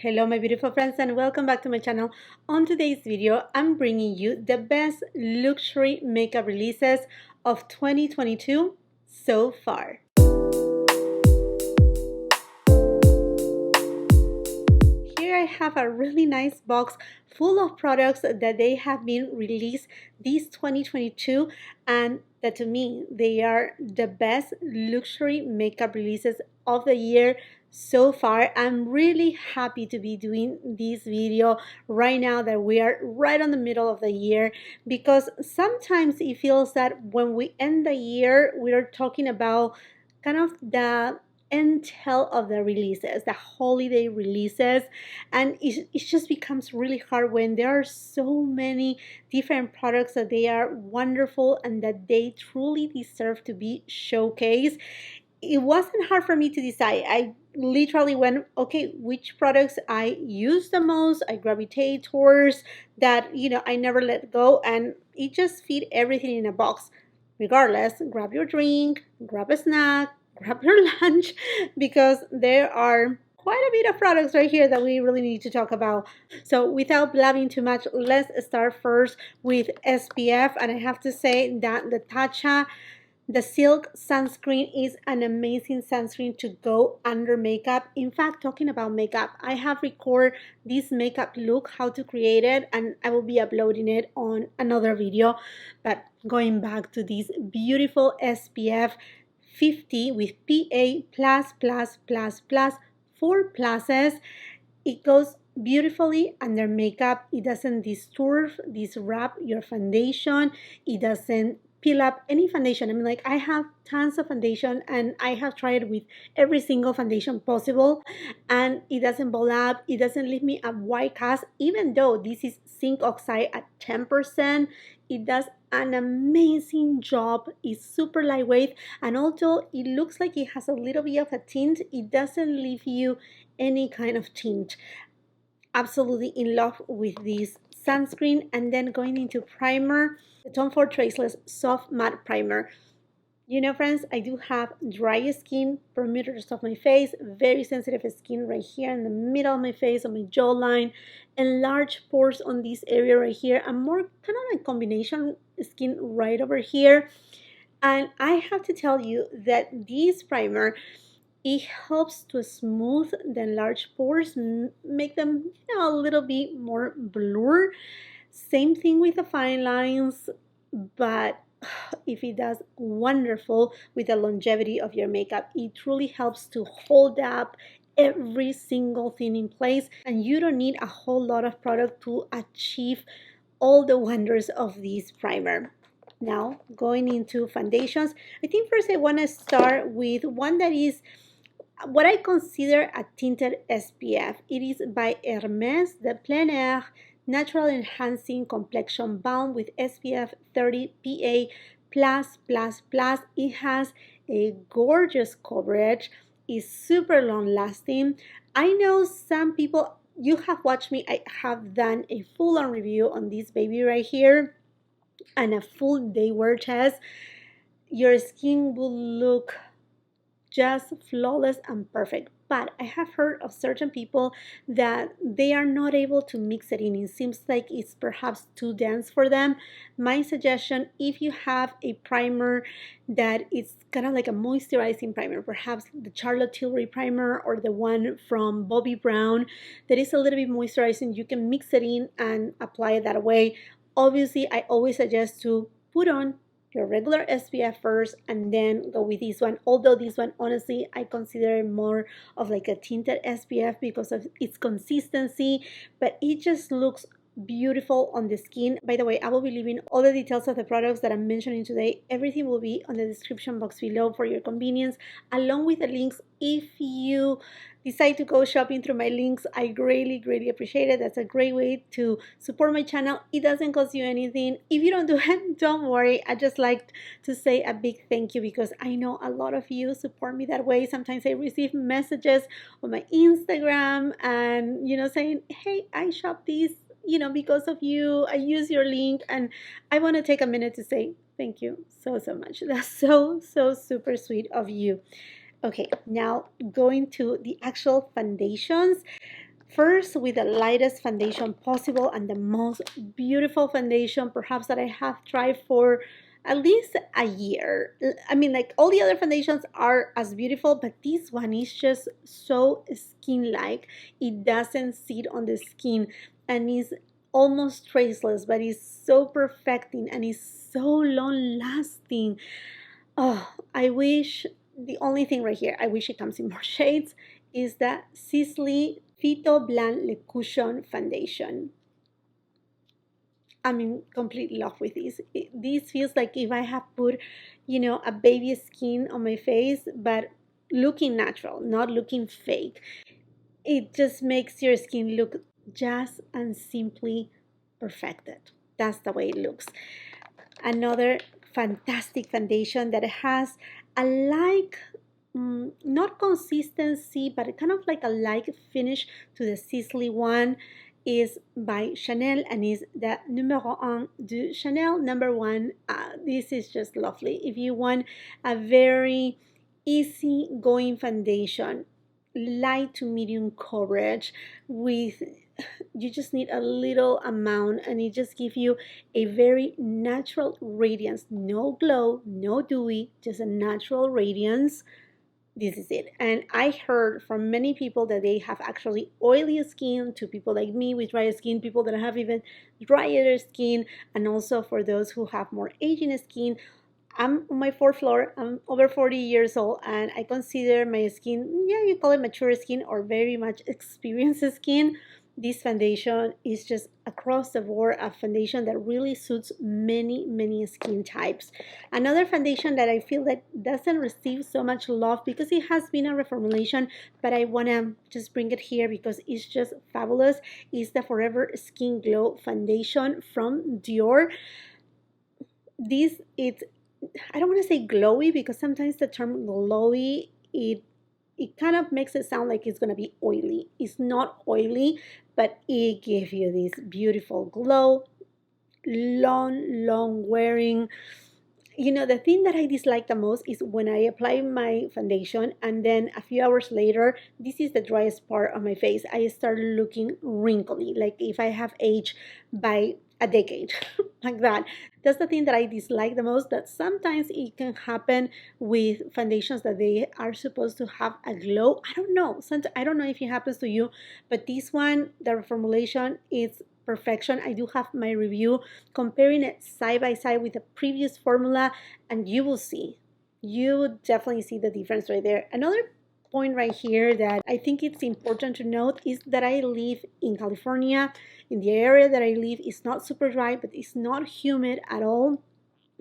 Hello my beautiful friends and welcome back to my channel. On today's video, I'm bringing you the best luxury makeup releases of 2022 so far. Here I have a really nice box full of products that they have been released this 2022 and that to me they are the best luxury makeup releases of the year so far. I'm really happy to be doing this video right now that we are right on the middle of the year, because sometimes it feels that when we end the year we're talking about kind of the intel of the releases, the holiday releases, and it just becomes really hard when there are so many different products that they are wonderful and that they truly deserve to be showcased. It wasn't hard for me to decide. I literally went, okay, which products I use the most, I gravitate towards, that I never let go, and it just fit everything in a box. Regardless, grab your drink, grab a snack, grab your lunch, because there are quite a bit of products right here that we really need to talk about. So without blabbing too much, let's start first with SPF. And I have to say that the TATCHA, the Silk Sunscreen, is an amazing sunscreen to go under makeup. In fact, talking about makeup, I have recorded this makeup look, how to create it, and I will be uploading it on another video. But going back to this beautiful SPF 50 with PA++++, 4 pluses, it goes beautifully under makeup. It doesn't disrupt your foundation. It doesn't peel up any foundation. I mean, like, I have tons of foundation and I have tried with every single foundation possible, and it doesn't ball up. It doesn't leave me a white cast. Even though this is zinc oxide at 10%, it does an amazing job. It's super lightweight, and although it looks like it has a little bit of a tint, it doesn't leave you any kind of tint. Absolutely in love with this sunscreen. And then going into primer, the Tom Ford Traceless Soft Matte Primer. You know, friends, I do have dry skin, perimeters of my face, very sensitive skin right here in the middle of my face, on my jawline, and large pores on this area right here, and more kind of like combination skin right over here. And I have to tell you that this primer, it helps to smooth the enlarged pores, make them a little bit more blur. Same thing with the fine lines, but if it does wonderful with the longevity of your makeup. It truly helps to hold up every single thing in place, and you don't need a whole lot of product to achieve all the wonders of this primer. Now, going into foundations, I think first I want to start with one that is what I consider a tinted SPF. It is by Hermes, the Plein Natural Enhancing Complexion Balm with SPF 30 PA+++. It has a gorgeous coverage. It's super long lasting. I know some people, you have watched me, I have done a full-on review on this baby right here and a full day wear test. Your skin will look just flawless and perfect. But I have heard of certain people that they are not able to mix it in. It seems like it's perhaps too dense for them. My suggestion, if you have a primer that is kind of like a moisturizing primer, perhaps the Charlotte Tilbury primer or the one from Bobbi Brown that is a little bit moisturizing, you can mix it in and apply it that way. Obviously, I always suggest to put on your regular SPF first and then go with this one. Although this one, honestly, I consider it more of like a tinted SPF because of its consistency, but it just looks beautiful on the skin. By the way, I will be leaving all the details of the products that I'm mentioning today. Everything will be on the description box below for your convenience, along with the links. If you decide to go shopping through my links, I greatly appreciate it. That's a great way to support my channel. It doesn't cost you anything. If you don't do it, don't worry. I just like to say a big thank you because I know a lot of you support me that way. Sometimes I receive messages on my Instagram and saying, hey, I shop these because of you, I use your link, and I want to take a minute to say thank you so much. That's so super sweet of you. Okay, now going to the actual foundations. first with the lightest foundation possible and the most beautiful foundation perhaps that I have tried for at least a year. I mean, like all the other foundations are as beautiful, but this one is just so skin-like. It doesn't sit on the skin and is almost traceless, but it's so perfecting and it's so long lasting. Oh, I wish the only thing right here, I wish it comes in more shades, is the Sisley Phyto Blanc Le Cushion Foundation. I'm in complete love with this. This feels like if I have put, a baby skin on my face, but looking natural, not looking fake. It just makes your skin look just and simply perfected. That's the way it looks. Another fantastic foundation that has a like not consistency but kind of like a like finish to the Sisley one is by Chanel and is the Numéro 1 du Chanel number 1. This is just lovely. If you want a very easy going foundation, light to medium coverage with, you just need a little amount and it just gives you a very natural radiance. No glow, no dewy, just a natural radiance. This is it. And I heard from many people that they have actually oily skin, to people like me with dry skin, people that have even drier skin, and also for those who have more aging skin. I'm on my fourth floor. I'm over 40 years old, and I consider my skin, yeah, you call it mature skin or very much experienced skin. This foundation is just across the board a foundation that really suits many, many skin types. Another foundation that I feel that doesn't receive so much love because it has been a reformulation, but I want to just bring it here because it's just fabulous, is the Forever Skin Glow Foundation from Dior. This, it's, I don't want to say glowy because sometimes the term glowy, it kind of makes it sound like it's going to be oily. It's not oily, but it gives you this beautiful glow, long wearing. The thing that I dislike the most is when I apply my foundation and then a few hours later, this is the driest part of my face, I start looking wrinkly, like if I have aged by a decade, like that. That's the thing that I dislike the most, that sometimes it can happen with foundations that they are supposed to have a glow. I don't know. I don't know if it happens to you, but this one, the reformulation, is perfection. I do have my review comparing it side by side with the previous formula, and you will see. You will definitely see the difference right there. Another point right here that I think it's important to note is that I live in California. In the area that I live, it's not super dry, but it's not humid at all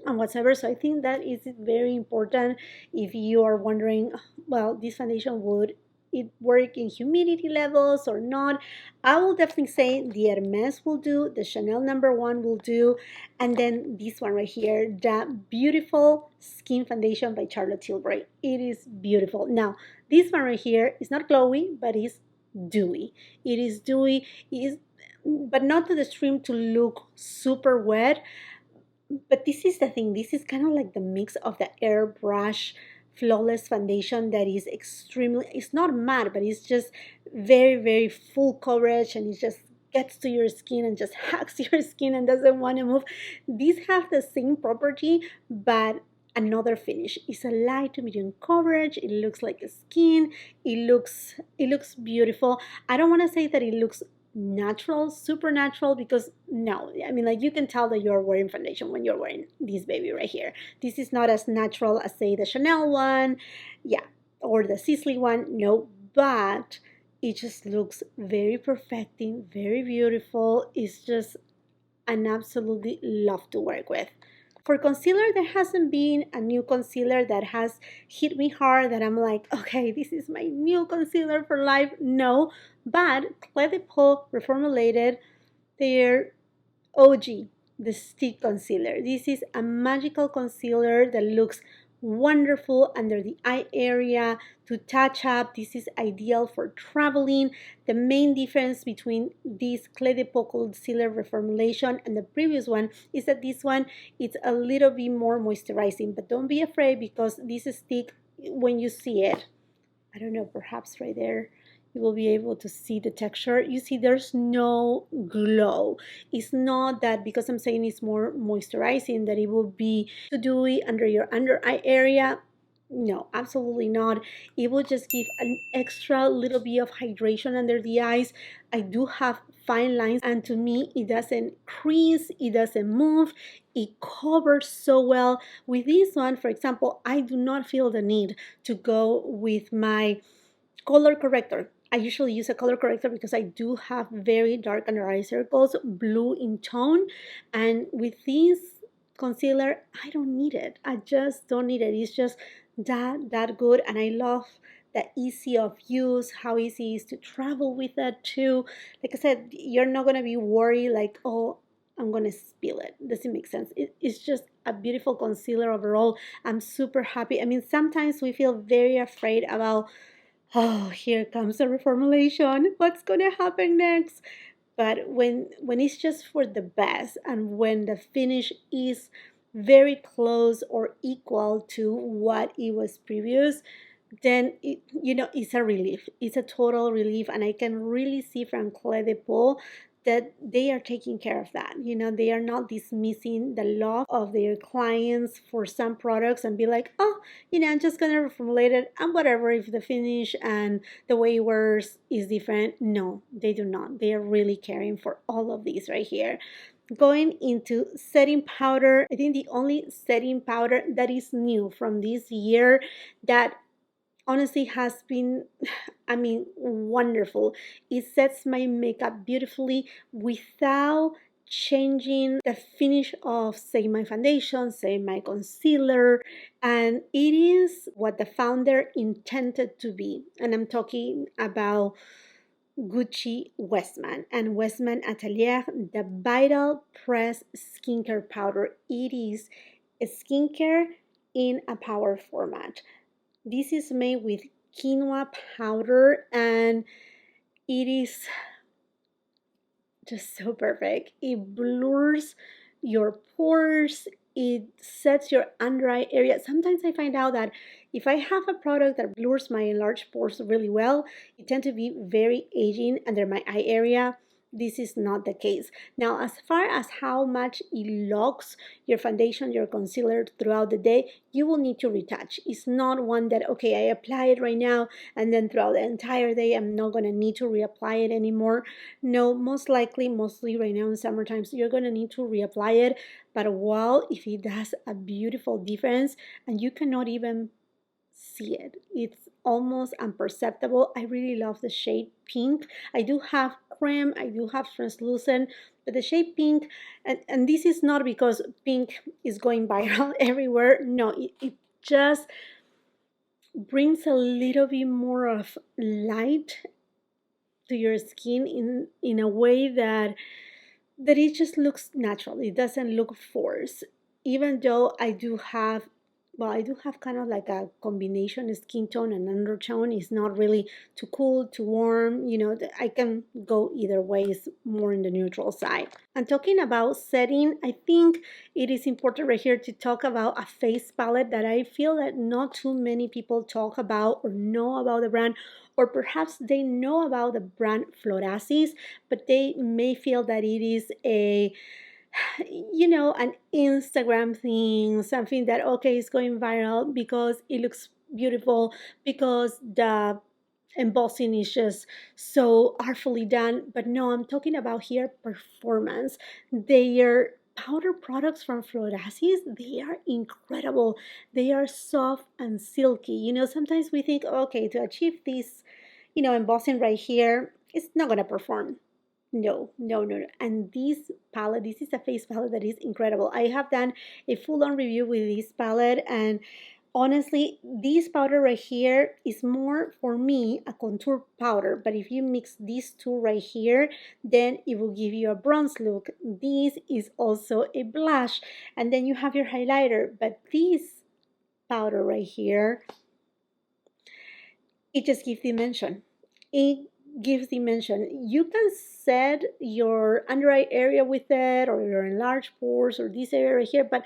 and whatsoever. So I think that is very important if you are wondering, well, this foundation, would it work in humidity levels or not? I will definitely say the Hermes will do, the Chanel number 1 will do, and then this one right here, the Beautiful Skin Foundation by Charlotte Tilbury. It is beautiful. Now, this one right here is not glowy, but it's dewy. It is dewy, but not to the extreme to look super wet. But this is the thing, this is kind of like the mix of the airbrush flawless foundation that is extremely, it's not matte, but it's just very full coverage, and it just gets to your skin and just hugs your skin and doesn't want to move. These have the same property, but another finish. It's a light to medium coverage. It looks like a skin. It looks beautiful. I don't want to say that it looks natural, super natural, because no, I mean, like, you can tell that you're wearing foundation when you're wearing this baby right here. This is not as natural as, say, the Chanel one, yeah, or the Sisley one, no, but it just looks very perfecting, very beautiful. It's just an absolutely love to work with. For concealer, there hasn't been a new concealer that has hit me hard that I'm like, okay, this is my new concealer for life. No, but Clé de Peau reformulated their OG, the stick concealer. This is a magical concealer that looks wonderful under the eye area to touch up. This is ideal for traveling. The main difference between this Clé de Peau concealer reformulation and the previous one is that this one, it's a little bit more moisturizing, but don't be afraid because this stick, when you see it, I don't know, perhaps right there, you will be able to see the texture. You see, there's no glow. It's not that because I'm saying it's more moisturizing that it will be too dewy under your under eye area. No, absolutely not. It will just give an extra little bit of hydration under the eyes. I do have fine lines, and to me, it doesn't crease, it doesn't move, it covers so well. With this one, for example, I do not feel the need to go with my color corrector. I usually use a color corrector because I do have very dark under eye circles, blue in tone, and with this concealer, I don't need it. I just don't need it. It's just that good, and I love the easy of use, how easy it is to travel with it too. Like I said, you're not gonna be worried like, oh, I'm gonna spill it. Doesn't make sense. It's just a beautiful concealer overall. I'm super happy. I mean, sometimes we feel very afraid about, oh, here comes a reformulation. What's gonna happen next? But when it's just for the best, and when the finish is very close or equal to what it was previous, then it's a relief. It's a total relief, and I can really see from Clé de Peau that they are taking care of that. They are not dismissing the love of their clients for some products and be like, oh, I'm just gonna reformulate it and whatever, if the finish and the way it wears is different. No, they do not. They are really caring for all of these right here. Going into setting powder, I think the only setting powder that is new from this year that honestly has been, I mean, wonderful. It sets my makeup beautifully without changing the finish of, say, my foundation, say, my concealer, and it is what the founder intended to be. And I'm talking about Gucci WESTMAN and WESTMAN ATELIER, the Vital Press Skincare Powder. It is a skincare in a powder format. This is made with quinoa powder, and it is just so perfect. It blurs your pores. It sets your under eye area. Sometimes I find out that if I have a product that blurs my enlarged pores really well, it tends to be very aging under my eye area. This is not the case. Now, as far as how much it locks your foundation, your concealer throughout the day, you will need to retouch. It's not one that, okay, I apply it right now and then throughout the entire day, I'm not going to need to reapply it anymore. No, mostly right now in summer times, you're going to need to reapply it. But wow, if it does a beautiful difference, and you cannot even see it. It's almost imperceptible. I really love the shade pink. I do have cream, I do have translucent, but the shade pink, and this is not because pink is going viral everywhere. No, it just brings a little bit more of light to your skin in a way that it just looks natural. It doesn't look forced. Even though I do have kind of like a combination skin tone and undertone. It's not really too cool, too warm. I can go either way. It's more in the neutral side. And talking about setting, I think it is important right here to talk about a face palette that I feel that not too many people talk about or know about the brand, or perhaps they know about the brand Florasis, but they may feel that it is an Instagram thing, something that, okay, is going viral because it looks beautiful, because the embossing is just so artfully done. But no, I'm talking about here performance. Their powder products from Florasis, they are incredible. They are soft and silky. Sometimes we think, okay, to achieve this, embossing right here, it's not going to perform. No. And this palette, this is a face palette that is incredible. I have done a full-on review with this palette, and honestly, this powder right here is more, for me, a contour powder. But if you mix these two right here, then it will give you a bronze look. This is also a blush. And then you have your highlighter. But this powder right here, it just gives dimension. It gives dimension. You can set your under eye area with it, or your enlarged pores, or this area right here, but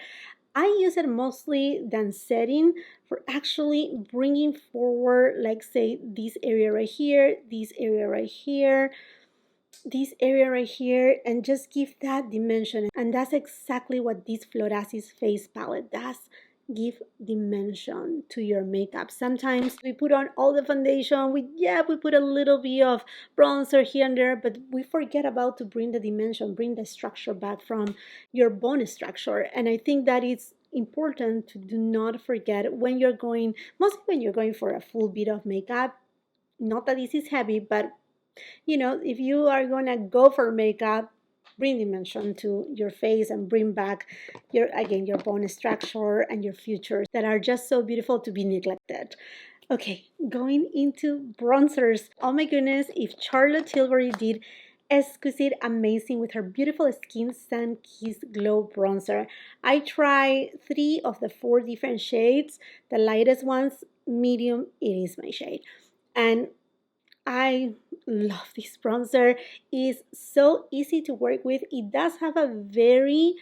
I use it mostly than setting for actually bringing forward, like say this area right here, this area right here, this area right here, and just give that dimension. And that's exactly what this Florasis face palette does. Give dimension to your makeup. Sometimes we put on all the foundation, we put a little bit of bronzer here and there, but we forget about to bring the dimension, bring the structure back from your bone structure. And I think that it's important to do not forget when you're going, mostly when you're going for a full bit of makeup. Not that this is heavy, but you know, if you are gonna go for makeup, bring dimension to your face and bring back your, again, your bone structure and your features that are just so beautiful to be neglected. Okay, going into bronzers. Oh my goodness, if Charlotte Tilbury did exquisite amazing with her beautiful skin sun kiss glow bronzer. I tried 3 of the 4 different shades. The lightest ones, medium, it is my shade, and I love this bronzer. It's so easy to work with. It does have a very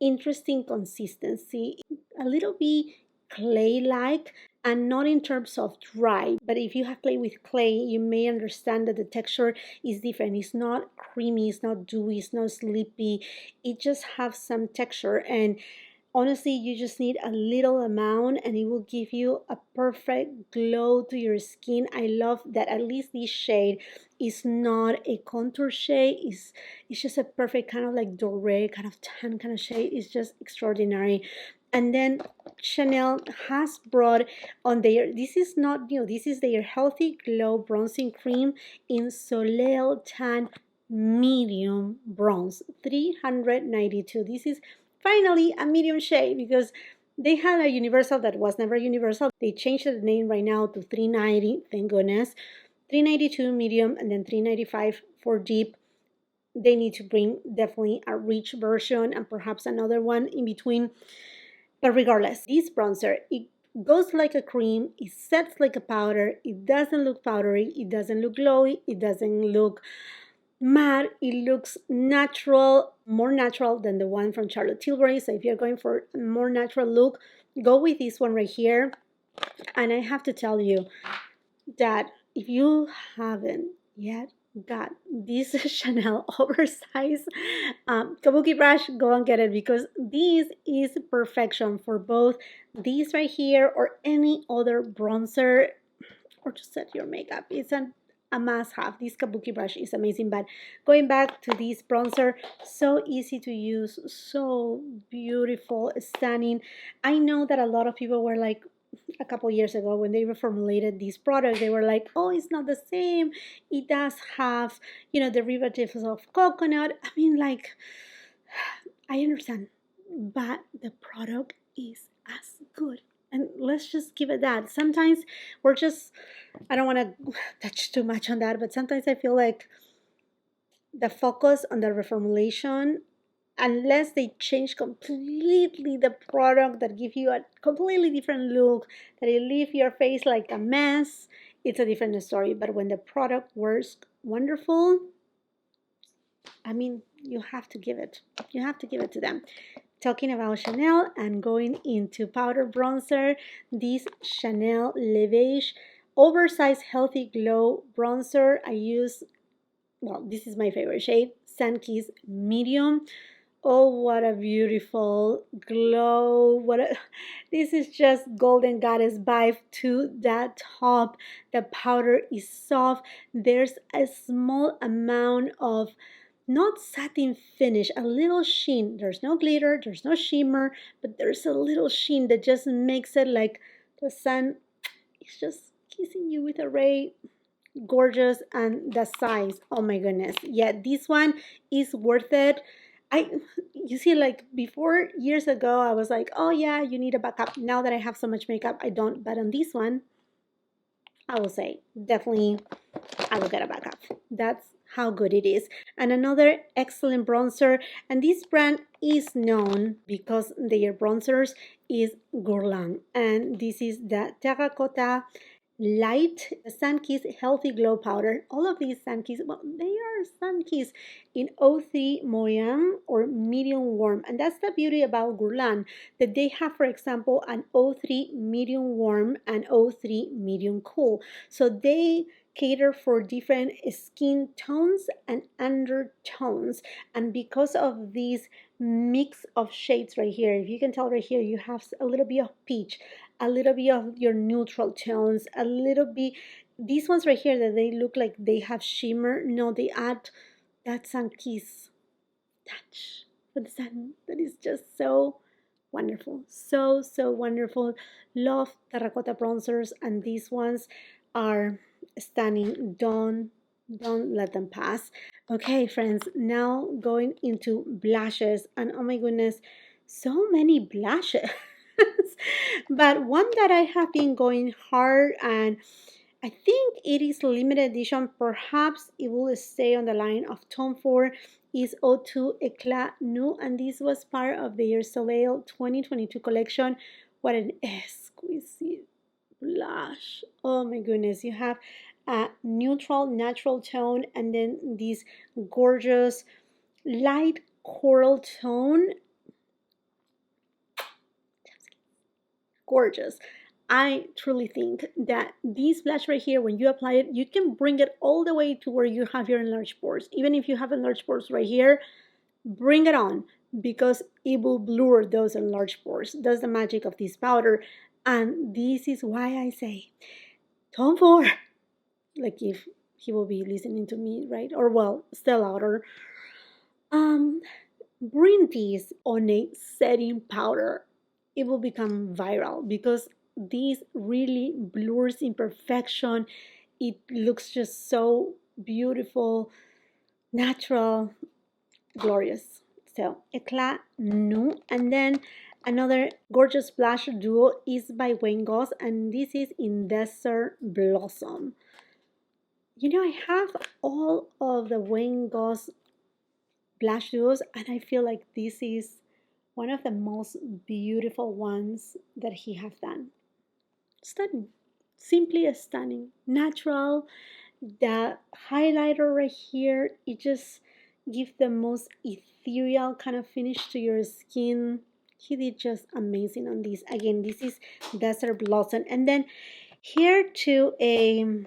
interesting consistency, a little bit clay-like, and not in terms of dry. But if you have played with clay, you may understand that the texture is different. It's not creamy, it's not dewy, it's not sleepy. It just has some texture, and honestly, you just need a little amount and it will give you a perfect glow to your skin. I love that at least this shade is not a contour shade. It's just a perfect kind of like doré, kind of tan kind of shade. It's just extraordinary. And then Chanel has brought on their, this is not new, this is their Healthy Glow Bronzing Cream in Soleil Tan Medium Bronze, 392. This is finally a medium shade because they had a universal that was never universal. They changed the name right now to 390, thank goodness. 392 medium and then 395 for deep. They need to bring definitely a rich version and perhaps another one in between. But regardless, this bronzer, it goes like a cream, it sets like a powder, it doesn't look powdery, it doesn't look glowy, it doesn't look matte, it looks natural, more natural than the one from Charlotte Tilbury. So if you're going for a more natural look, go with this one right here. And I have to tell you that if you haven't yet got this Chanel oversized Kabuki brush, go and get it because this is perfection for both these right here or any other bronzer or to set your makeup. It's a must-have. This Kabuki brush is amazing. But going back to this bronzer, so easy to use, so beautiful, stunning. I know that a lot of people were like, a couple years ago when they reformulated this product, they were like, oh, it's not the same. It does have, you know, derivatives of coconut. I mean, like, I understand, but the product is as good. And let's just give it that. Sometimes we're just, I don't want to touch too much on that, but sometimes I feel like the focus on the reformulation, unless they change completely the product that give you a completely different look, that it leave your face like a mess, it's a different story. But when the product works wonderful, I mean, you have to give it. You have to give it to them. Talking about Chanel and going into powder bronzer, this Chanel Le Beige Oversized Healthy Glow Bronzer. I use, well, this is my favorite shade, Sun Kiss Medium. Oh, what a beautiful glow. This is just Golden Goddess vibe to that top. The powder is soft. There's a small amount of not satin finish, a little sheen. There's no glitter, there's no shimmer, but there's a little sheen that just makes it like the sun is just kissing you with a ray. Gorgeous. And the size, oh my goodness. Yeah, this one is worth it. You see, like before, years ago, I was like, oh yeah, you need a backup. Now that I have so much makeup, I don't. But on this one, I will say definitely I will get a backup. That's how good it is. And another excellent bronzer, and this brand is known because their bronzers is Guerlain, and this is the Terracotta light Sun Kiss Healthy Glow Powder. All of these Sun Kiss, well, they are Sun Kiss in 03 Moyen or medium warm. And that's the beauty about Guerlain, that they have, for example, an 03 medium warm and 03 medium cool. So they cater for different skin tones and undertones. And because of these mix of shades right here, if you can tell right here, you have a little bit of peach, a little bit of your neutral tones, a little bit, these ones right here that they look like they have shimmer, no, they add that sun kiss touch for the sun that is just so wonderful, so wonderful. Love terracotta bronzers, and these ones are stunning. Don't let them pass. Okay, friends, now going into blushes, and oh my goodness, so many blushes. But one that I have been going hard, and I think it is limited edition, perhaps it will stay on the line of Tom Ford, is O2 Eclat Nouveau, and this was part of their Soleil 2022 collection. What an exquisite blush. Oh my goodness, you have a neutral natural tone and then this gorgeous light coral tone. Gorgeous. I truly think that this blush right here, when you apply it, you can bring it all the way to where you have your enlarged pores. Even if you have enlarged pores right here, bring it on, because it will blur those enlarged pores. That's the magic of this powder. And this is why I say, Tom Ford, like if he will be listening to me, right? Or well, Stella, or bring this on a setting powder. It will become viral because this really blurs imperfection. It looks just so beautiful, natural, glorious. So Eclat Nouveau. And then another gorgeous blush duo is by Wayne Goss, and this is in Desert Blossom. You know, I have all of the Wayne Goss blush duos, and I feel like this is one of the most beautiful ones that he has done. Stunning, simply stunning, natural. The highlighter right here, it just gives the most ethereal kind of finish to your skin. He did just amazing on this. Again, this is Desert Blossom. And then here to a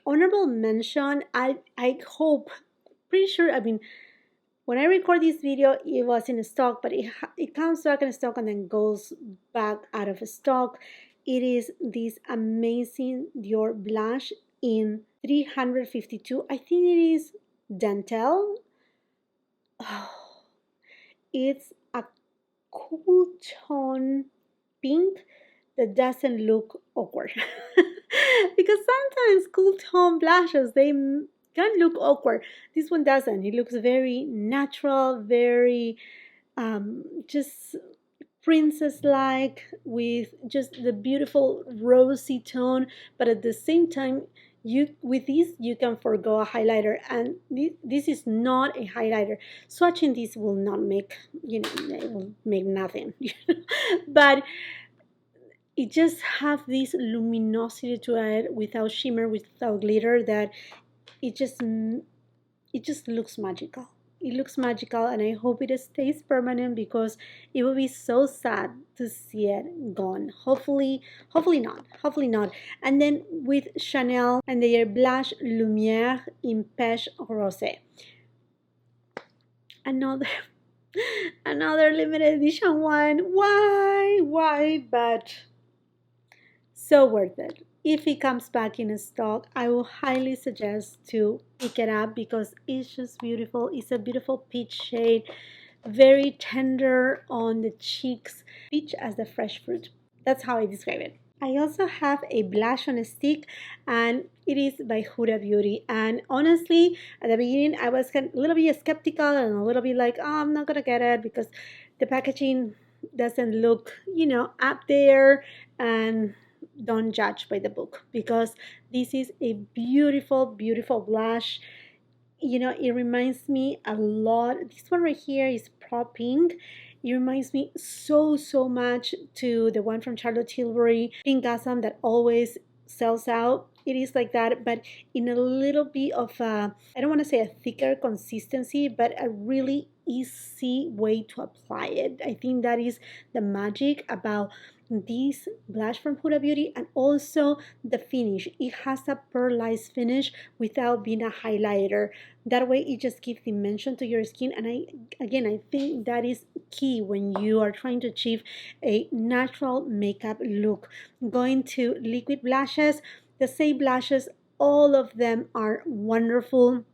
honorable mention. I hope, pretty sure, I mean, when I record this video, it was in stock, but it comes back in stock and then goes back out of stock. It is this amazing Dior blush in 352. I think it is Dentelle. Oh, it's a cool tone pink that doesn't look awkward. Because sometimes cool tone blushes, they can look awkward. This one doesn't. It looks very natural, very just princess-like, with just the beautiful rosy tone. But at the same time, with this you can forgo a highlighter, and this is not a highlighter. Swatching this will not make, it will make nothing. But it just have this luminosity to it, without shimmer, without glitter, that it just looks magical. It looks magical, and I hope it stays permanent, because it will be so sad to see it gone. Hopefully not. Hopefully not. And then with Chanel and their blush Lumière in Peche Rosé. Another another limited edition one. Why? But so worth it. If it comes back in stock, I will highly suggest to pick it up, because it's just beautiful. It's a beautiful peach shade, very tender on the cheeks, peach as the fresh fruit. That's how I describe it. I also have a blush on a stick, and it is by Huda Beauty. And honestly, at the beginning, I was a little bit skeptical and a little bit like, oh, I'm not gonna get it, because the packaging doesn't look, up there. And don't judge by the book, because this is a beautiful blush. It reminds me a lot, this one right here is Prop Pink. It reminds me so much to the one from Charlotte Tilbury, Pink Gasm, that always sells out. It is like that, but in a little bit of a, I don't want to say a thicker consistency, but a really easy way to apply it. I think that is the magic about this blush from Huda Beauty, and also the finish. It has a pearlized finish without being a highlighter. That way it just gives dimension to your skin, and I think that is key when you are trying to achieve a natural makeup look. Going to liquid blushes, the same blushes, all of them are wonderful.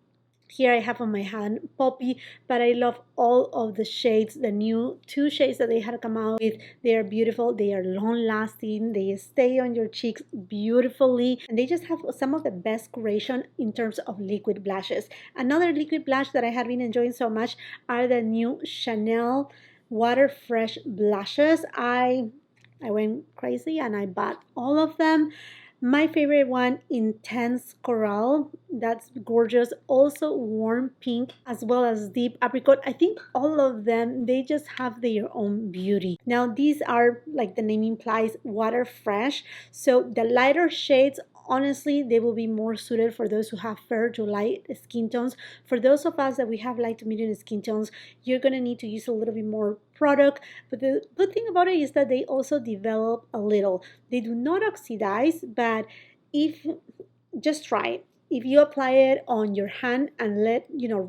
Here I have on my hand Poppy, but I love all of the shades, the new 2 shades that they had come out with. They are beautiful, they are long lasting, they stay on your cheeks beautifully, and they just have some of the best curation in terms of liquid blushes. Another liquid blush that I have been enjoying so much are the new Chanel Water Fresh blushes. I went crazy and I bought all of them. My favorite one, Intense Coral. That's gorgeous. Also warm pink as well as deep apricot. I think all of them, they just have their own beauty. Now these are, like the name implies, water fresh. So the lighter shades, honestly, they will be more suited for those who have fair to light skin tones. For those of us that we have light to medium skin tones, you're going to need to use a little bit more product. But the good thing about it is that they also develop a little. They do not oxidize, but if, just try it. If you apply it on your hand and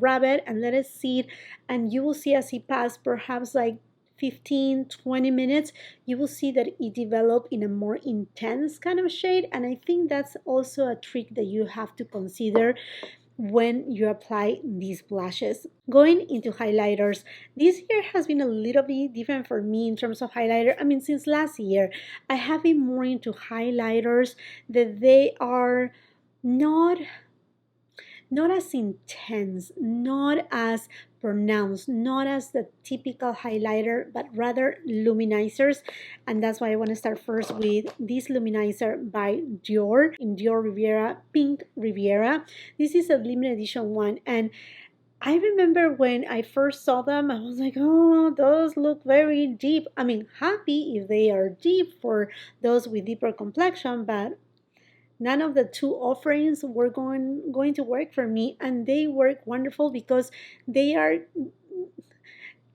rub it and let it sit, and you will see as it passes perhaps like 15-20 minutes, you will see that it developed in a more intense kind of shade. And I think that's also a trick that you have to consider when you apply these blushes. Going into highlighters, this year has been a little bit different for me in terms of highlighter. I mean, since last year, I have been more into highlighters that they are not as intense, not as pronounced, not as the typical highlighter, but rather luminizers. And that's why I want to start first with this luminizer by Dior, in Dior Riviera, Pink Riviera. This is a limited edition one, and I remember when I first saw them, I was like, oh, those look very deep. I mean, happy if they are deep for those with deeper complexion, but none of the two offerings were going to work for me, and they work wonderful because they are,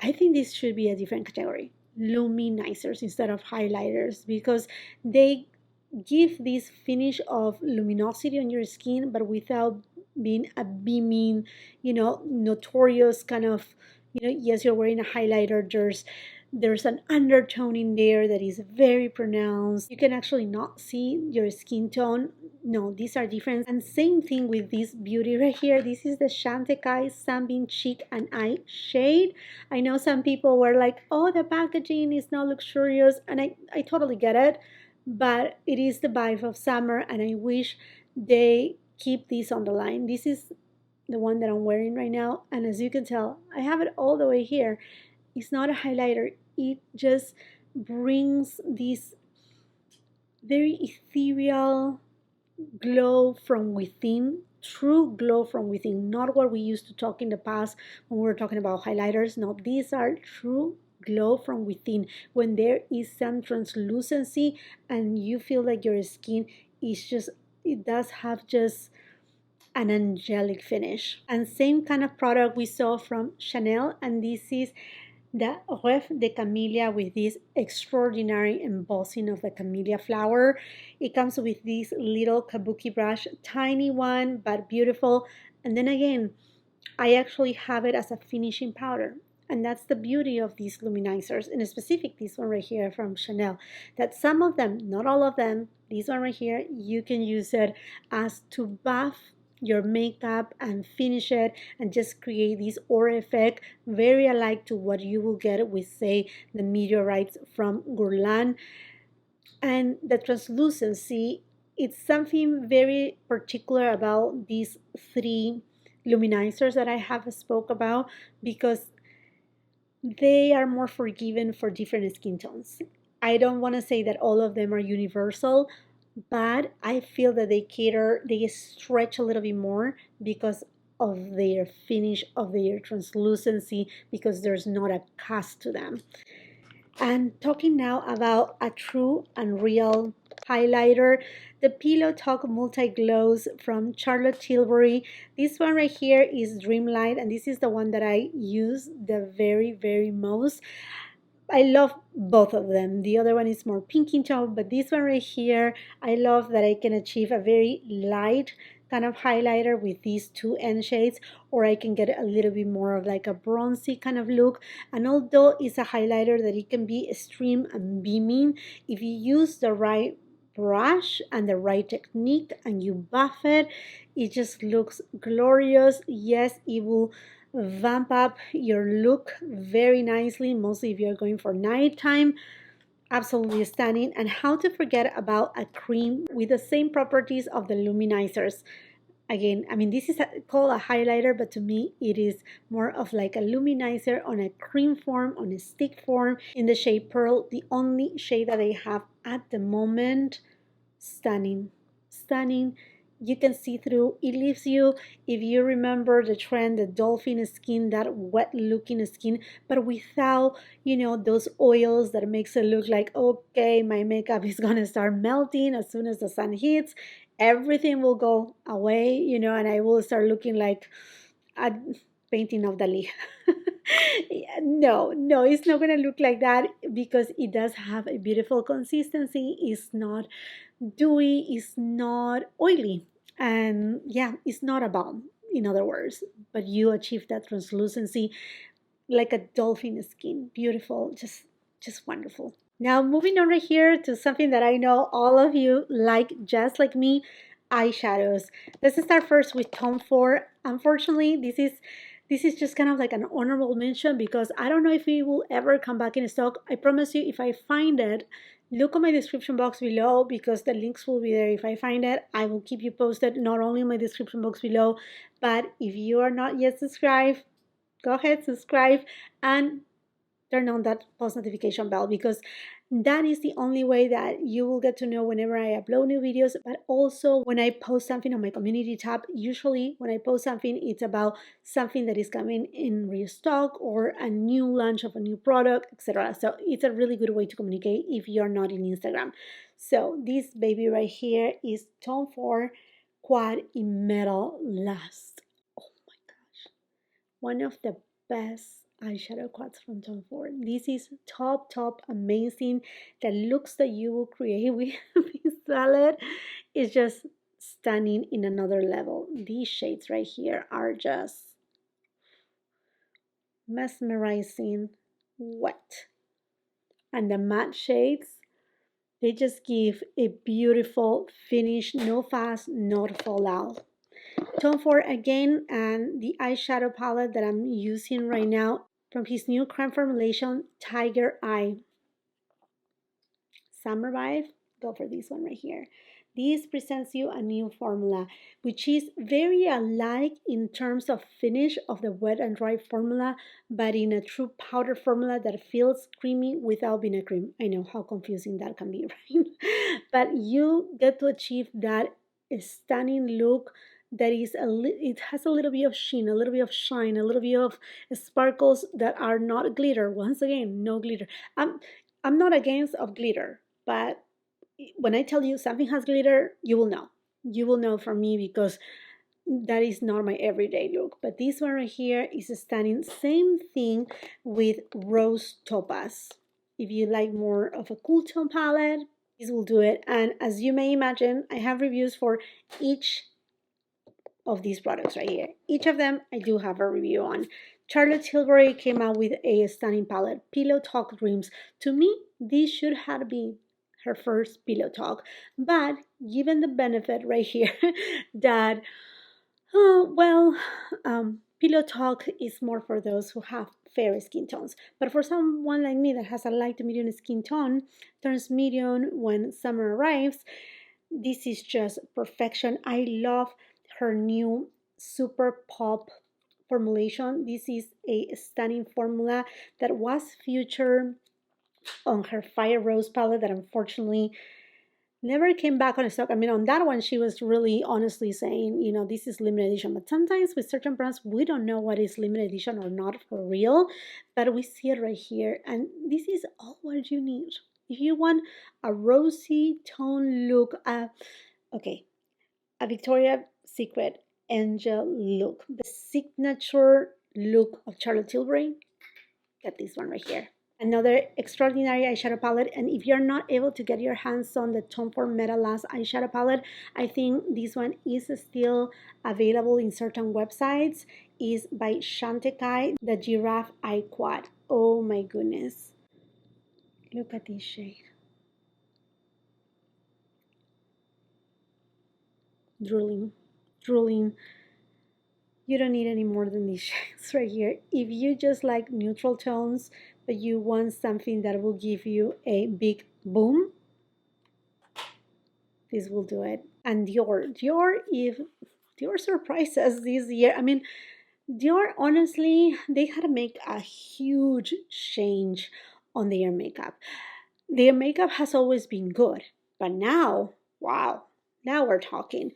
I think this should be a different category, luminizers instead of highlighters, because they give this finish of luminosity on your skin, but without being a beaming, notorious kind of, yes, you're wearing a highlighter, there's an undertone in there that is very pronounced. You can actually not see your skin tone. No, these are different. And same thing with this beauty right here. This is the Chantecaille Sunbeam Cheek and Eye shade. I know some people were like, oh, the packaging is not luxurious, and I totally get it, but it is the vibe of summer, and I wish they keep this on the line. This is the one that I'm wearing right now, and as you can tell, I have it all the way here. It's not a highlighter. It just brings this very ethereal glow from within, true glow from within, not what we used to talk in the past when we were talking about highlighters. No, these are true glow from within, when there is some translucency and you feel like your skin is just, it does have just an angelic finish. And same kind of product we saw from Chanel, and this is the Ref de Camellia with this extraordinary embossing of the camellia flower. It comes with this little kabuki brush, tiny one, but beautiful. And then again, I actually have it as a finishing powder. And that's the beauty of these luminizers, in specific this one right here from Chanel, that some of them, not all of them, this one right here, you can use it as to buff your makeup and finish it and just create this aura effect, very alike to what you will get with, say, the meteorites from Guerlain. And the translucency, it's something very particular about these 3 luminizers that I have spoke about, because they are more forgiving for different skin tones. I don't want to say that all of them are universal, but I feel that they stretch a little bit more because of their finish, of their translucency, because there's not a cast to them. And talking now about a true and real highlighter, the Pillow Talk Multi Glows from Charlotte Tilbury. This one right here is Dreamlight, and this is the one that I use the very most. I love both of them. The other one is more pink in tone, but this one right here, I love that I can achieve a very light kind of highlighter with these two end shades, or I can get a little bit more of like a bronzy kind of look. And although it's a highlighter that it can be extreme and beaming, if you use the right brush and the right technique and you buff it, it just looks glorious. Yes, it will vamp up your look very nicely, mostly if you're going for nighttime. Absolutely stunning. And how to forget about a cream with the same properties of the luminizers. Again, I mean, this is called a highlighter, but to me it is more of like a luminizer on a cream form, on a stick form, in the shade Pearl, the only shade that I have at the moment. Stunning, stunning. You can see through. It leaves you, if you remember the trend, the dolphin skin, that wet looking skin, but without, those oils that makes it look like, okay, my makeup is gonna start melting as soon as the sun hits. Everything will go away, and I will start looking like a painting of Dali. No, it's not gonna look like that because it does have a beautiful consistency. It's not dewy, is not oily, and yeah, it's not a balm, in other words, but you achieve that translucency like a dolphin skin. Beautiful, just wonderful. Now moving on right here to something that I know all of you like just like me, eyeshadows. Let's start first with Tom Ford. Unfortunately, this is just kind of like an honorable mention because I don't know if it will ever come back in stock. I promise you, if I find it, look on my description box below because the links will be there. If I find it, I will keep you posted, not only in my description box below, but if you are not yet subscribed, go ahead, subscribe, and turn on that post notification bell because that is the only way that you will get to know whenever I upload new videos, but also when I post something on my community tab. Usually when I post something, it's about something that is coming in restock or a new launch of a new product, etc. So it's a really good way to communicate if you're not in Instagram. So this baby right here is Tom Ford Quad in Metal Last. Oh my gosh, one of the best eyeshadow quads from Tom Ford. This is top amazing. The looks that you will create with this palette is just stunning in another level. These shades right here are just mesmerizing, wet, and the matte shades, they just give a beautiful finish. No fast, not fallout. Tom Ford again, and the eyeshadow palette that I'm using right now from his new creme formulation, Tiger Eye. Summer Vibe, go for this one right here. This presents you a new formula, which is very alike in terms of finish of the wet and dry formula, but in a true powder formula that feels creamy without being a cream. I know how confusing that can be, right? But you get to achieve that stunning look that is it has a little bit of sheen, a little bit of shine, a little bit of sparkles that are not glitter. Once again, no glitter. I'm not against of glitter, but when I tell you something has glitter, you will know. You will know from me because that is not my everyday look. But this one right here is stunning. Same thing with Rose Topaz. If you like more of a cool tone palette, this will do it. And as you may imagine, I have reviews for each of these products right here. Each of them I do have a review on. Charlotte Tilbury came out with a stunning palette, Pillow Talk Dreams. To me, this should have been her first Pillow Talk, but given the benefit right here that, Pillow Talk is more for those who have fair skin tones. But for someone like me that has a light to medium skin tone, turns medium when summer arrives, this is just perfection. I love her new Super Pop formulation. This is a stunning formula that was featured on her Fire Rose palette that unfortunately never came back on stock. I mean, on that one, she was really honestly saying, this is limited edition. But sometimes with certain brands, we don't know what is limited edition or not for real. But we see it right here. And this is all what you need. If you want a rosy tone look, okay, a Victoria's Secret Angel look, the signature look of Charlotte Tilbury, get this one right here. Another extraordinary eyeshadow palette, and if you're not able to get your hands on the Tom Ford Meta Last eyeshadow palette, I think this one is still available in certain websites, is by Chantecaille, the Giraffe Eye Quad. Oh my goodness. Look at this shade. Drooling, drooling. You don't need any more than these shades right here. If you just like neutral tones, but you want something that will give you a big boom, this will do it. And Dior surprised us this year. I mean, Dior, honestly, they had to make a huge change on their makeup. Their makeup has always been good, but now, wow, now we're talking.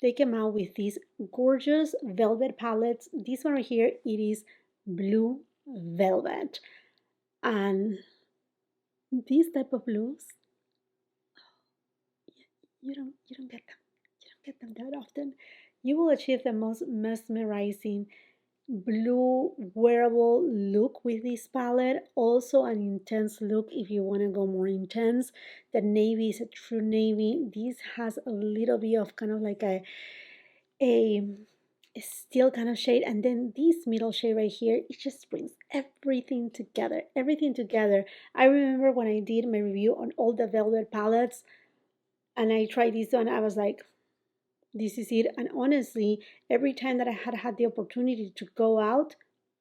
They came out with these gorgeous velvet palettes. This one right here, it is blue velvet. And these type of blues, you don't get them. You don't get them that often. You will achieve the most mesmerizing blue wearable look with this palette. Also an intense look if you want to go more intense. The navy is a true navy. This has a little bit of kind of like a steel kind of shade, and then this middle shade right here, it just brings everything together. I remember when I did my review on all the velvet palettes and I tried this one, I was like, this is it. And honestly, every time that I had the opportunity to go out,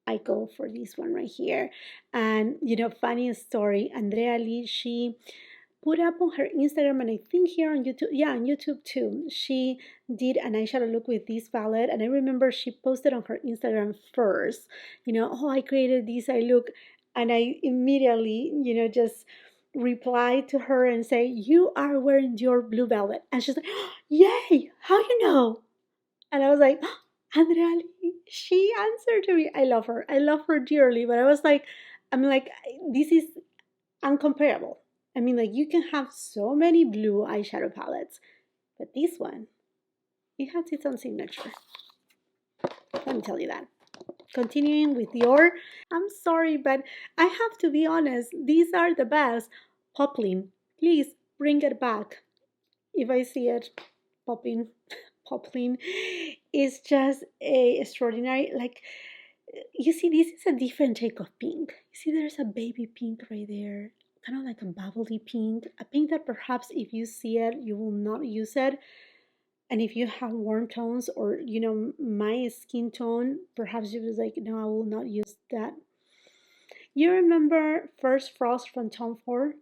I go for this one right here. And funny story, Andrea Lee, she put up on her Instagram, and I think here on YouTube, yeah, on YouTube too, she did an eyeshadow look with this palette. And I remember she posted on her Instagram first, oh, I created this eye look. And I immediately, just replied to her and say, you are wearing your blue velvet. And she's like, yay, how you know? And I was like, Andrea Lee, she answered to me. I love her dearly. But I'm like, this is uncomparable. I mean, like, you can have so many blue eyeshadow palettes, but this one, it has its own signature. Let me tell you that. Continuing with Dior, I'm sorry, but I have to be honest, these are the best. Plein, please bring it back. If I see it popping, Plein is just extraordinary. Like, you see, this is a different take of pink. You see, there's a baby pink right there, kind of like a bubbly pink, a pink that perhaps if you see it, you will not use it. And if you have warm tones or, my skin tone, perhaps you was like, no, I will not use that. You remember First Frost from Tom Ford?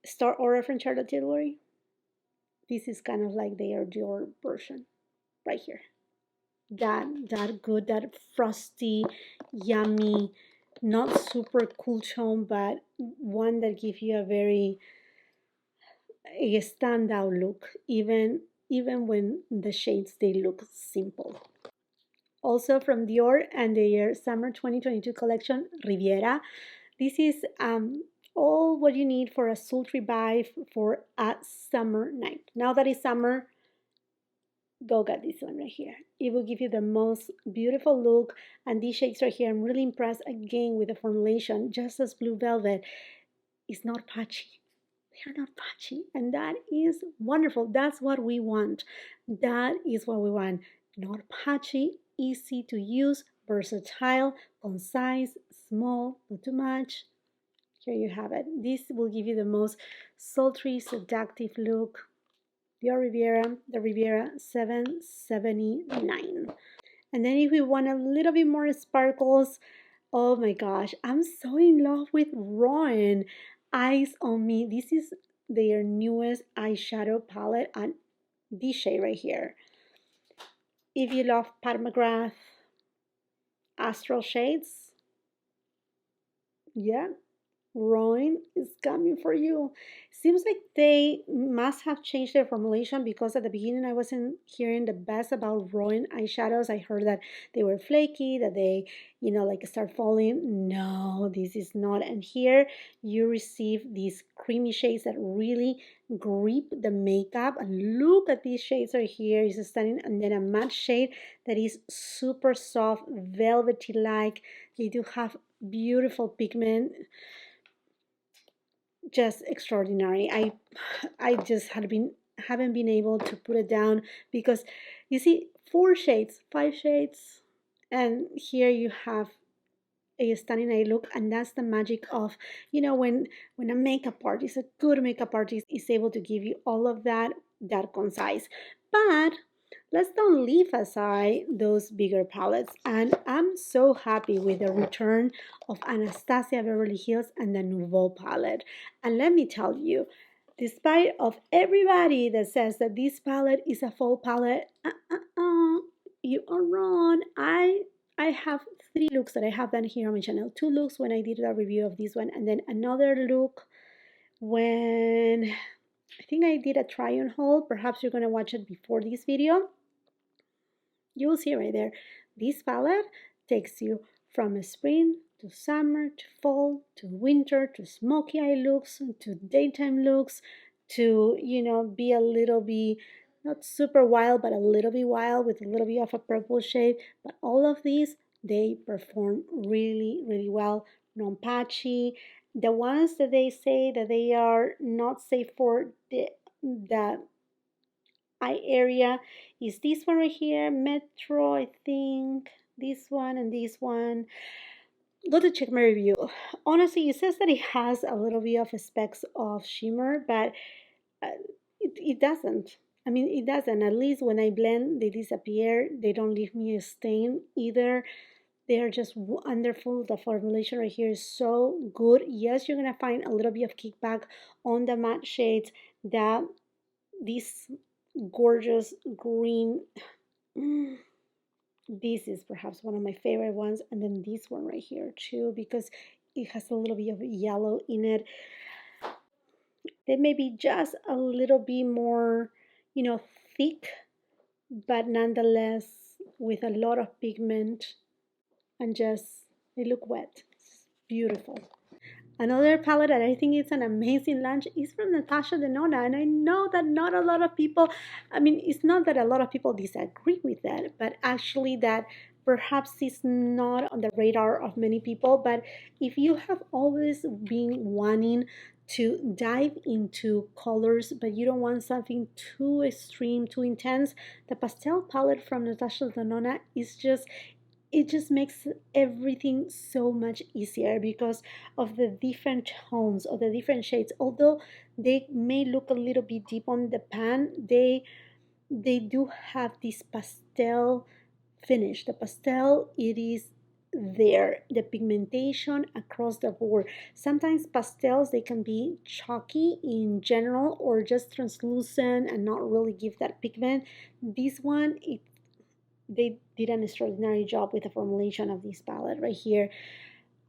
Star Aura from Charlotte Tilbury? This is kind of like their Dior version right here. That good, that frosty, yummy, not super cool tone, but one that gives you a standout look, even when the shades, they look simple. Also from Dior and their summer 2022 collection, Riviera. This is all what you need for a sultry vibe for a summer night. Now that it's summer, go get this one right here. It will give you the most beautiful look. And these shades right here, I'm really impressed again with the formulation. Just as blue velvet, it's not patchy. They are not patchy, and that is wonderful. That's what we want. That is what we want. Not patchy, easy to use, versatile, concise, small, not too much. Here you have it. This will give you the most sultry, seductive look. Dior Riviera, the Riviera 779. And then if we want a little bit more sparkles, oh my gosh, I'm so in love with Rowan. Eyes on Me. This is their newest eyeshadow palette, and this shade right here. If you love Parmagraph, Astral Shades, yeah, Rowan is coming for you. Seems like they must have changed their formulation, because at the beginning I wasn't hearing the best about Rowan eyeshadows. I heard that they were flaky, that they you know, like start falling. No, this is not. And here you receive these creamy shades that really grip the makeup. And look at these shades right here. It's stunning. And then a matte shade that is super soft, velvety like. They do have beautiful pigment, just extraordinary. I just haven't been able to put it down because you see 4 shades, 5 shades, and here you have a stunning eye look. And that's the magic of, you know, when a makeup artist, a good makeup artist, is able to give you all of that concise. But let's don't leave aside those bigger palettes. And I'm so happy with the return of Anastasia Beverly Hills and the Nouveau palette. And let me tell you, despite of everybody that says that this palette is a fall palette, you are wrong. I have 3 looks that I have done here on my channel. 2 looks when I did a review of this one, and then another look when I think I did a try on haul. Perhaps you're gonna watch it before this video. You will see right there. This palette takes you from spring to summer to fall to winter to smoky eye looks to daytime looks to, you know, be a little bit not super wild but a little bit wild with a little bit of a purple shade. But all of these, they perform really, really well. Non-patchy. The ones that they say that they are not safe for the eye area is this one right here, Metro, I think. This one and this one. Go to check my review. Honestly, it says that it has a little bit of specks of shimmer, but it doesn't. I mean, it doesn't. At least when I blend, they disappear. They don't leave me a stain either. They are just wonderful. The formulation right here is so good. Yes, you're gonna find a little bit of kickback on the matte shades. That this gorgeous green. This is perhaps one of my favorite ones, and then this one right here too, because it has a little bit of yellow in it. They may be just a little bit more, you know, thick, but nonetheless with a lot of pigment, and just they look wet. It's beautiful. Another palette that I think is an amazing launch is from Natasha Denona. And I know that not a lot of people, I mean, it's not that a lot of people disagree with that, but actually that perhaps it's not on the radar of many people. But if you have always been wanting to dive into colors, but you don't want something too extreme, too intense, the pastel palette from Natasha Denona is just, it just makes everything so much easier because of the different tones or the different shades. Although they may look a little bit deep on the pan, they do have this pastel finish. The pastel, it is there, the pigmentation across the board. Sometimes pastels, they can be chalky in general or just translucent and not really give that pigment. This one, they did an extraordinary job with the formulation of this palette right here.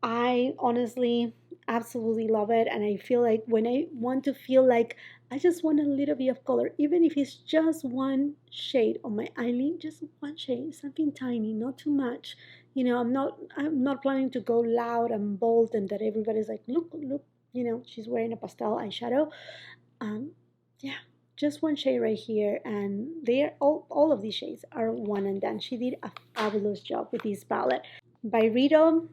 I honestly absolutely love it, and I feel like when I want to feel like I just want a little bit of color, even if it's just one shade on my eyelid, just one shade, something tiny, not too much. You know, I'm not planning to go loud and bold and that everybody's like, look, you know, she's wearing a pastel eyeshadow. Yeah, just one shade right here, and they're all of these shades are one and done. She did a fabulous job with this palette. Byredo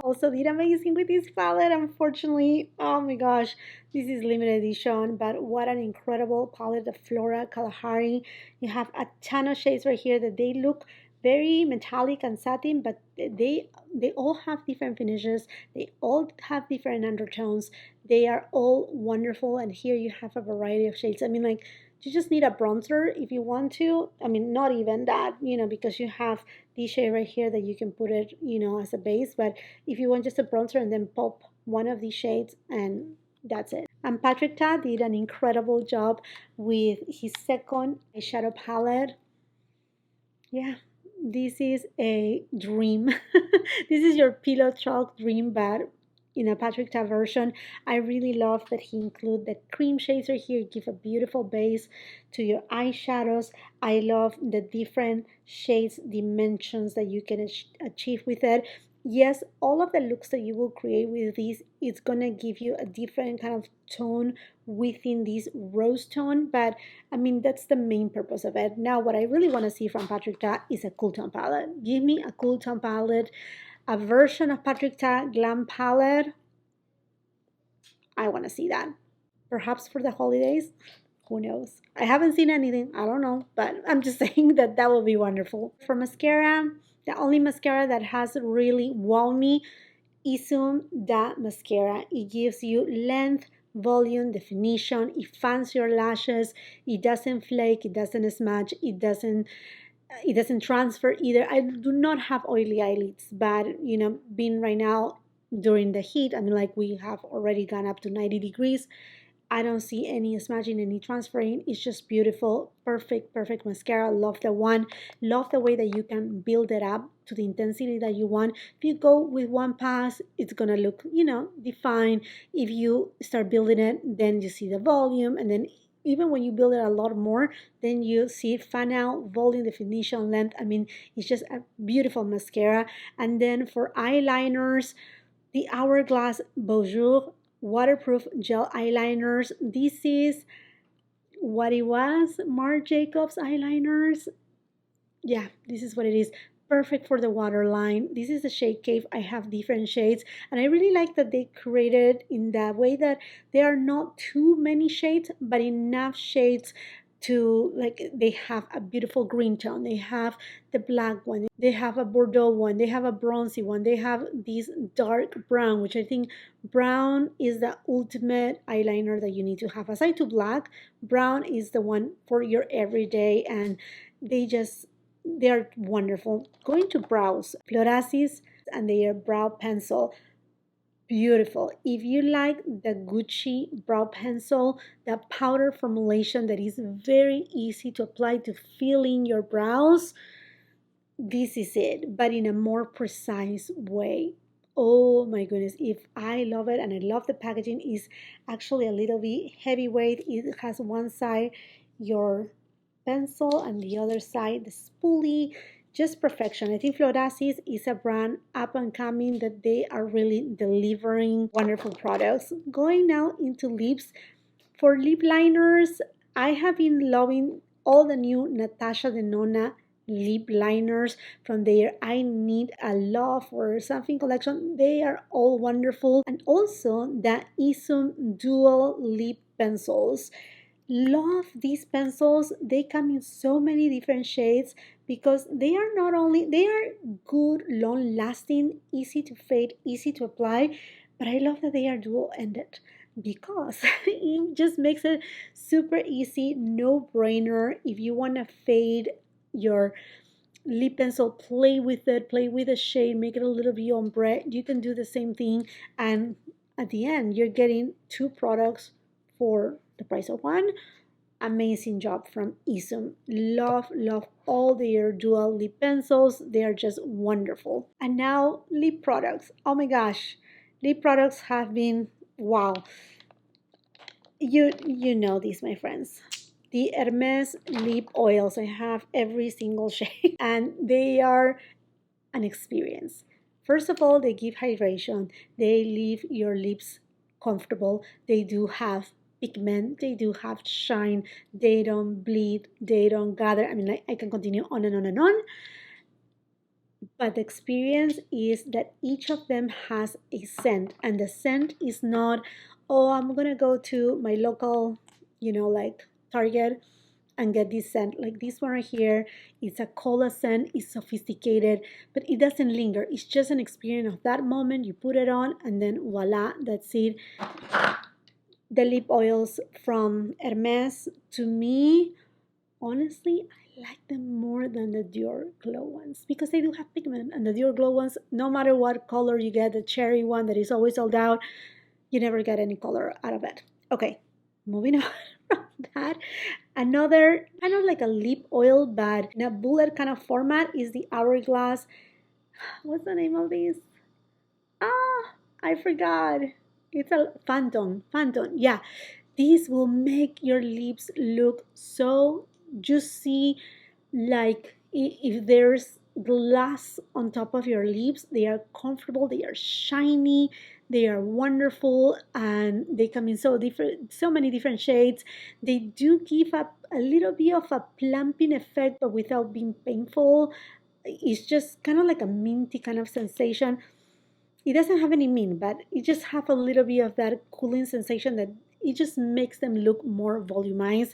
also did amazing with this palette. Unfortunately, oh my gosh, this is limited edition, but what an incredible palette. The Flora Kalahari, you have a ton of shades right here that they look very metallic and satin, but they all have different finishes. They all have different undertones. They are all wonderful, and here you have a variety of shades. I mean, like, you just need a bronzer if you want to. I mean, not even that, you know, because you have this shade right here that you can put it, you know, as a base. But if you want just a bronzer and then pop one of these shades, and that's it. And Patrick Ta did an incredible job with his second eyeshadow palette. Yeah, this is a dream. This is your pillow talk dream, but in a Patrick Ta version. I really love that he include the cream shades right here, give a beautiful base to your eyeshadows. I love the different shades, dimensions that you can achieve with it. Yes, all of the looks that you will create with these, it's gonna give you a different kind of tone within this rose tone, but I mean that's the main purpose of it. Now what I really want to see from Patrick Ta is a cool tone palette. Give me a cool tone palette, a version of Patrick Ta Glam palette. I want to see that. Perhaps for the holidays. Who knows? I haven't seen anything. I don't know. But I'm just saying that that will be wonderful. For mascara, the only mascara that has really wowed me is the mascara. It gives you length, volume, definition. It fans your lashes. It doesn't flake. It doesn't smudge. It doesn't transfer either. I do not have oily eyelids, but being right now during the heat, I mean, like we have already gone up to 90 degrees. I don't see any smudging, any transferring. It's just beautiful. Perfect, perfect mascara. Love the one. Love the way that you can build it up to the intensity that you want. If you go with one pass, it's going to look, defined. If you start building it, then you see the volume. And then even when you build it a lot more, then you see fan out, volume, definition, length. I mean, it's just a beautiful mascara. And then for eyeliners, the Hourglass Beaujour waterproof gel eyeliners. This is what it was, Marc Jacobs eyeliners. Yeah, this is what it is. Perfect for the waterline. This is the shade Cave. I have different shades, and I really like that they created in that way that there are not too many shades, but enough shades to, like, they have a beautiful green tone, they have the black one, they have a Bordeaux one, they have a bronzy one, they have this dark brown, which I think brown is the ultimate eyeliner that you need to have. Aside to black, brown is the one for your everyday, and they're wonderful. Going to brows, Florasis and their brow pencil. Beautiful. If you like the Gucci brow pencil, the powder formulation that is very easy to apply to fill in your brows, this is it, but in a more precise way. Oh my goodness, if I love it, and I love the packaging. Is actually a little bit heavyweight. It has one side your pencil and the other side the spoolie. Just perfection. I think Florasis is a brand up and coming that they are really delivering wonderful products. Going now into lips. For lip liners, I have been loving all the new Natasha Denona lip liners from their I Need a Love or something collection. They are all wonderful. And also the Isum dual lip pencils. Love these pencils. They come in so many different shades because they are not only, they are good, long lasting, easy to fade, easy to apply, but I love that they are dual ended because it just makes it super easy, no brainer. If you want to fade your lip pencil, play with it, play with the shade, make it a little bit ombre, you can do the same thing, and at the end you're getting two products for the price of one. Amazing job from Isum. Love, love all their dual lip pencils. They are just wonderful. And now lip products. Oh my gosh, lip products have been wow. You know this, my friends. The Hermes Lip Oils. I have every single shade, and they are an experience. First of all, they give hydration. They leave your lips comfortable. They do have pigment, they do have shine, they don't bleed, they don't gather. I mean, like, I can continue on and on and on. But the experience is that each of them has a scent, and the scent is not, oh, I'm gonna go to my local, like Target and get this scent. Like this one right here, it's a cola scent, it's sophisticated, but it doesn't linger. It's just an experience of that moment. You put it on, and then voila, that's it. The lip oils from Hermes, to me, honestly, I like them more than the Dior Glow ones because they do have pigment. And the Dior Glow ones, no matter what color you get, the cherry one that is always sold out, you never get any color out of it. Okay, moving on from that. Another kind of like a lip oil, but in a bullet kind of format, is the Hourglass. What's the name of this? I forgot. It's a Phantom. Phantom. Yeah. This will make your lips look so juicy, like if there's glass on top of your lips. They are comfortable, they are shiny, they are wonderful, and they come in so many different shades. They do give up a little bit of a plumping effect, but without being painful. It's just kind of like a minty kind of sensation. It doesn't have any mint, but it just have a little bit of that cooling sensation that it just makes them look more volumized.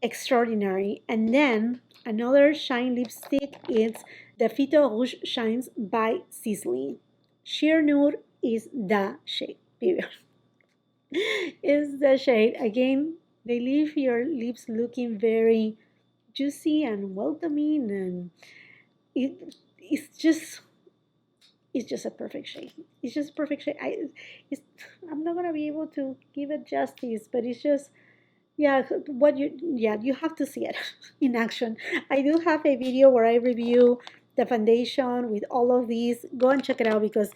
Extraordinary. And then another shine lipstick is the Phyto Rouge Shines by Sisley. Sheer Nude is the shade, period. Is the shade. Again, they leave your lips looking very juicy and welcoming, and it's just a perfect shade. It's just perfect shade. I'm not gonna be able to give it justice, but it's just, yeah, you have to see it in action. I do have a video where I review the foundation with all of these. Go and check it out because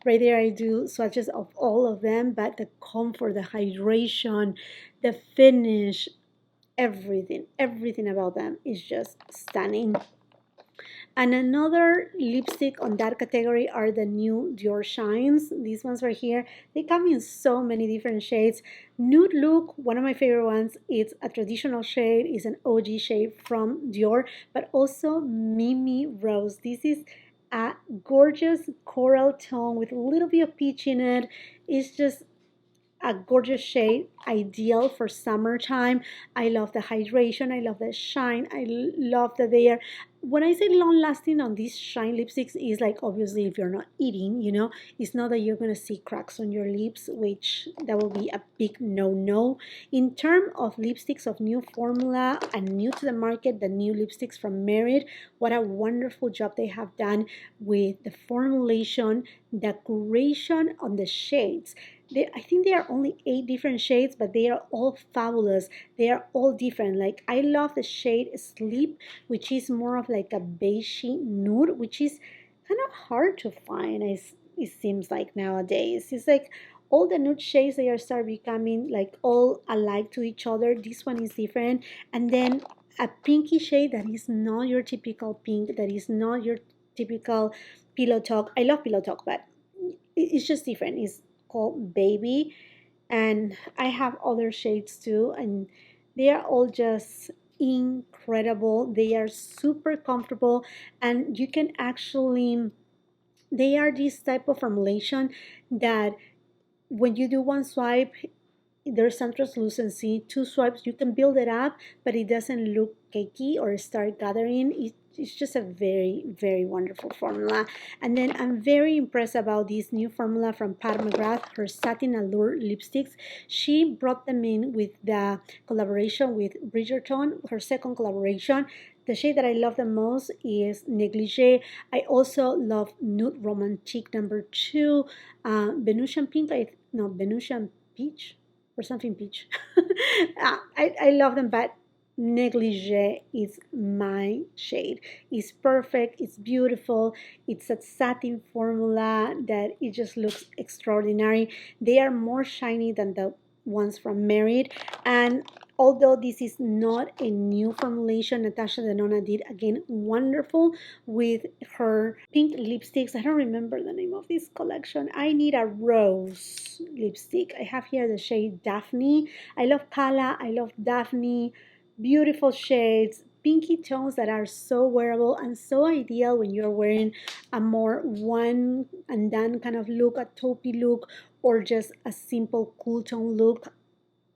right there I do swatches of all of them. But the comfort, the hydration, the finish, everything about them is just stunning. And another lipstick on that category are the new Dior Shines. These ones right here, they come in so many different shades. Nude Look, one of my favorite ones, it's a traditional shade, it's an OG shade from Dior, but also Mimi Rose. This is a gorgeous coral tone with a little bit of peach in it. It's just a gorgeous shade, ideal for summertime. I love the hydration, I love the shine, love that they are, when I say long lasting on these shine lipsticks, is like obviously if you're not eating, it's not that you're gonna see cracks on your lips, which that will be a big no. In terms of lipsticks of new formula and new to the market, the new lipsticks from Merit, what a wonderful job they have done with the formulation, the curation on the shades. I think there are only 8 different shades, but they are all fabulous. They are all different. Like, I love the shade Sleep, which is more of like a beigey nude, which is kind of hard to find, it seems like nowadays. It's like all the nude shades, they are start becoming like all alike to each other. This one is different. And then a pinky shade that is not your typical pink, that is not your typical Pillow Talk. I love Pillow Talk, but it's just different. It's called Baby, and I have other shades too, and they are all just incredible. They are super comfortable, and you can actually, they are this type of formulation that when you do one swipe, there's some translucency. 2 swipes, you can build it up, but it doesn't look cakey or start gathering. It's just a very, very wonderful formula. And then I'm very impressed about this new formula from Pat McGrath, her Satin Allure lipsticks. She brought them in with the collaboration with Bridgerton, her second collaboration. The shade that I love the most is Negligee. I also love Nude Romantique number 2, Venusian Pink, Venusian Peach or something peach. I love them, but Negligee is my shade. It's perfect, it's beautiful, it's a satin formula that it just looks extraordinary. They are more shiny than the ones from Merit, and although this is not a new formulation, Natasha Denona did again wonderful with her pink lipsticks. I don't remember the name of this collection. I Need a Rose lipstick. I have here the shade Daphne. I love Pala, I love Daphne. Beautiful shades, pinky tones that are so wearable and so ideal when you're wearing a more one and done kind of look, a taupey look, or just a simple cool tone look.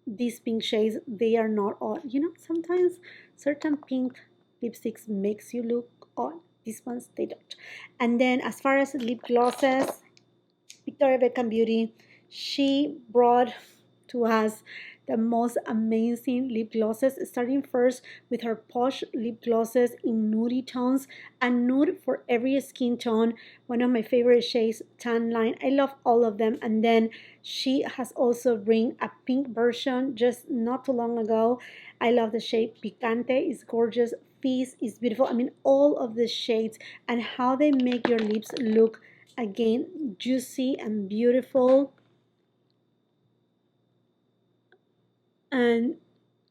These pink shades, they are not odd. Sometimes certain pink lipsticks makes you look odd. These ones, they don't. And then as far as lip glosses, Victoria Beckham Beauty, she brought to us the most amazing lip glosses, starting first with her Posh Lip Glosses in nudie tones, a nude for every skin tone. One of my favorite shades, Tan Line. I love all of them. And then she has also bring a pink version just not too long ago. I love the shade Picante. It's gorgeous. Fizz is beautiful. I mean, all of the shades and how they make your lips look Again, juicy and beautiful. And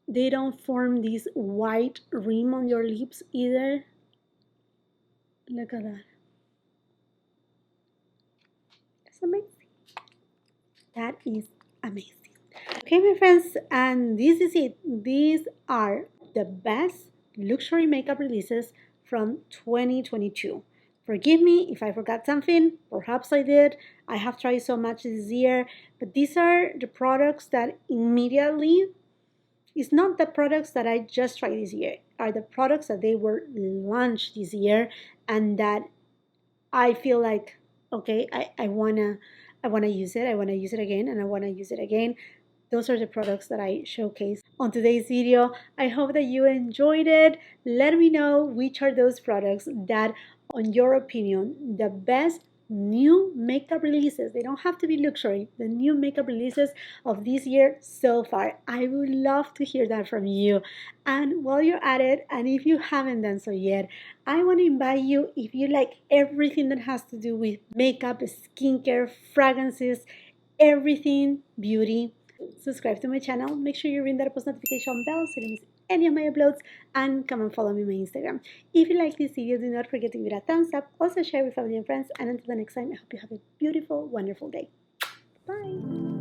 they don't form this white rim on your lips either. Look at that. That's amazing. That is amazing. Okay, my friends, and this is it. These are the best luxury makeup releases from 2022. Forgive me if I forgot something, perhaps I did. I have tried so much this year, but these are the products that immediately, it's not the products that I just tried this year, are the products that they were launched this year and that I feel like, okay, I wanna use it. I wanna use it again and I wanna use it again. Those are the products that I showcased on today's video. I hope that you enjoyed it. Let me know which are those products that, on your opinion, the best new makeup releases. They don't have to be luxury. The new makeup releases of this year so far. I would love to hear that from you. And while you're at it, and if you haven't done so yet, I want to invite you, if you like everything that has to do with makeup, skincare, fragrances, everything beauty, subscribe to my channel. Make sure you ring that post notification bell so you don't miss any of my uploads, and come and follow me on my Instagram. If you like this video, do not forget to give it a thumbs up. Also share with family and friends. And until the next time, I hope you have a beautiful, wonderful day. Bye.